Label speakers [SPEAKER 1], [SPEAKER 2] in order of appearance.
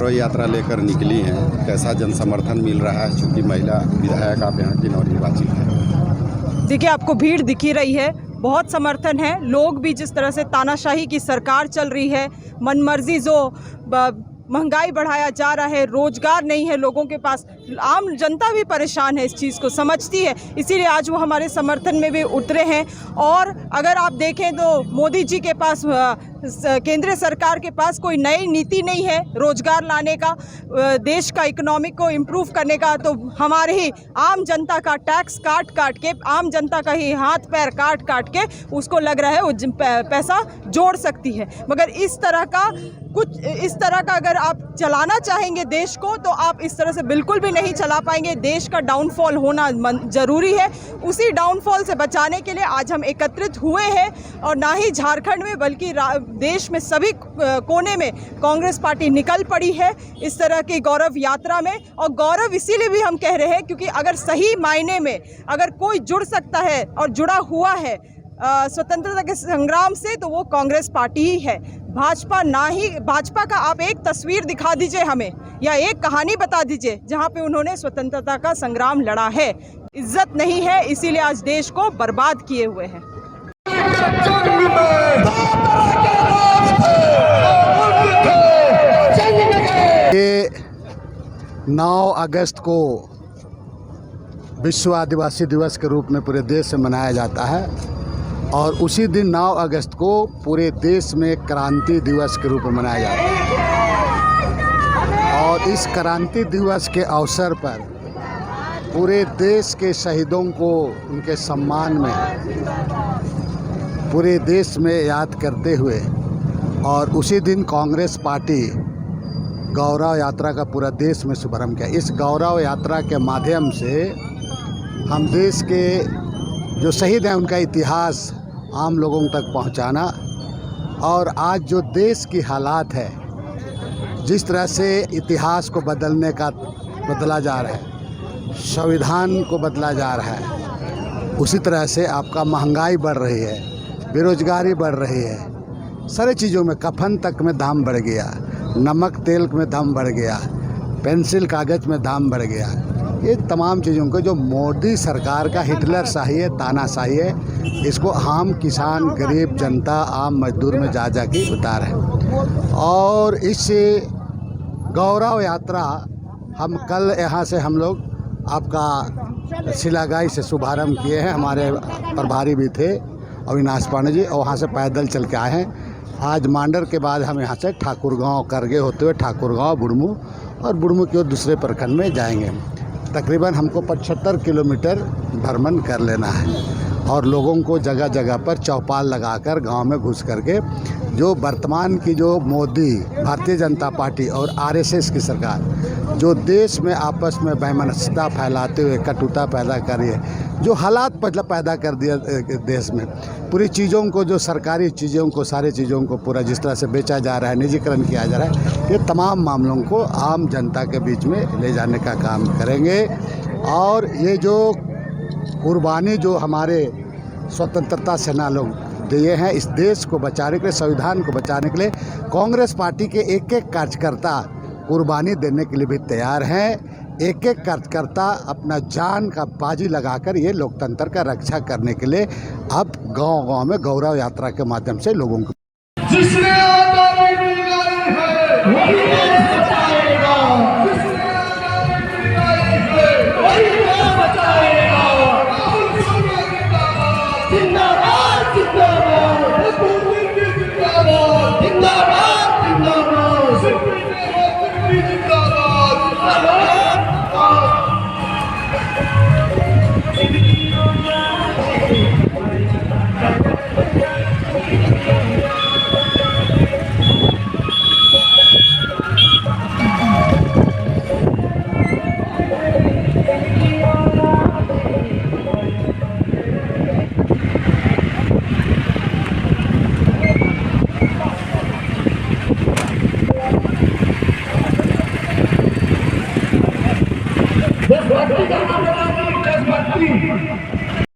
[SPEAKER 1] गौरव यात्रा लेकर निकली हैं, कैसा जन समर्थन मिल रहा है? चूँकि महिला विधायक आप यहाँ की नवनिर्वाचित हैं।
[SPEAKER 2] देखिए, आपको भीड़ दिख ही रही है, बहुत समर्थन है। लोग भी जिस तरह से तानाशाही की सरकार चल रही है, मनमर्जी जो महंगाई बढ़ाया जा रहा है, रोजगार नहीं है लोगों के पास, आम जनता भी परेशान है, इस चीज़ को समझती है, इसीलिए आज वो हमारे समर्थन में भी उतरे हैं। और अगर आप देखें तो मोदी जी के पास, केंद्र सरकार के पास कोई नई नीति नहीं है रोजगार लाने का, देश का इकोनॉमिक को इम्प्रूव करने का, तो हमारे ही आम जनता का टैक्स काट काट के, आम जनता का ही हाथ पैर काट काट के उसको लग रहा है वो पैसा जोड़ सकती है। मगर इस तरह का अगर आप चलाना चाहेंगे देश को, तो आप इस तरह से बिल्कुल भी नहीं चला पाएंगे। देश का डाउनफॉल होना ज़रूरी है। उसी डाउनफॉल से बचाने के लिए आज हम एकत्रित हुए हैं, और ना ही झारखंड में बल्कि देश में सभी कोने में कांग्रेस पार्टी निकल पड़ी है इस तरह की गौरव यात्रा में। और गौरव इसीलिए भी हम कह रहे हैं क्योंकि अगर सही मायने में अगर कोई जुड़ सकता है और जुड़ा हुआ है स्वतंत्रता के संग्राम से, तो वो कांग्रेस पार्टी ही है, भाजपा ना ही। भाजपा का आप एक तस्वीर दिखा दीजिए हमें, या एक कहानी बता दीजिए जहां पे उन्होंने स्वतंत्रता का संग्राम लड़ा है। इज्जत नहीं है, इसीलिए आज देश को बर्बाद किए हुए हैं।
[SPEAKER 3] ये 9 अगस्त को विश्व आदिवासी दिवस के रूप में पूरे देश में मनाया जाता है, और उसी दिन 9 अगस्त को पूरे देश में क्रांति दिवस के रूप में मनाया जाता है। और इस क्रांति दिवस के अवसर पर पूरे देश के शहीदों को उनके सम्मान में पूरे देश में याद करते हुए, और उसी दिन कांग्रेस पार्टी गौरव यात्रा का पूरा देश में शुभारंभ किया। इस गौरव यात्रा के माध्यम से हम देश के जो शहीद हैं उनका इतिहास आम लोगों तक पहुंचाना, और आज जो देश की हालात है, जिस तरह से इतिहास को बदला जा रहा है, संविधान को बदला जा रहा है, उसी तरह से आपका महंगाई बढ़ रही है, बेरोजगारी बढ़ रही है, सारी चीज़ों में, कफन तक में दाम बढ़ गया, नमक तेल में दाम बढ़ गया, पेंसिल कागज़ में दाम बढ़ गया। ये तमाम चीज़ों को जो मोदी सरकार का हिटलर शाही है, तानाशाही है, इसको आम किसान, गरीब जनता, आम मजदूर में जा के उतार है। और इस गौरव यात्रा हम कल यहाँ से हम लोग आपका सिलागाई से शुभारंभ किए हैं। हमारे प्रभारी भी थे अविनाश पांडे जी, और वहाँ से पैदल चल के आए हैं। आज मांडर के बाद हम यहाँ से ठाकुरगांव करगे होते हुए ठाकुरगांव, बुढ़मू, और बुढ़मू के दूसरे प्रखंड में जाएंगे। तकरीबन हमको 75 किलोमीटर भ्रमण कर लेना है, और लोगों को जगह जगह पर चौपाल लगाकर गांव में घुस करके जो वर्तमान की जो मोदी, भारतीय जनता पार्टी और आरएसएस की सरकार जो देश में आपस में वैमनस्यता फैलाते हुए कटुता पैदा कर रही है, जो हालात पैदा कर दिया देश में, पूरी चीज़ों को, जो सरकारी चीज़ों को, सारी चीज़ों को पूरा जिस तरह से बेचा जा रहा है, निजीकरण किया जा रहा है, ये तमाम मामलों को आम जनता के बीच में ले जाने का काम करेंगे। और ये जो कुर्बानी जो हमारे स्वतंत्रता सेना लोग दिए हैं इस देश को बचाने के लिए, संविधान को बचाने के लिए, कांग्रेस पार्टी के एक एक कार्यकर्ता कुर्बानी देने के लिए भी तैयार हैं। एक एक कार्यकर्ता अपना जान का बाजी लगाकर ये लोकतंत्र का रक्षा करने के लिए अब गांव-गांव में गौरव यात्रा के माध्यम से लोगों को
[SPEAKER 4] देशभक्ति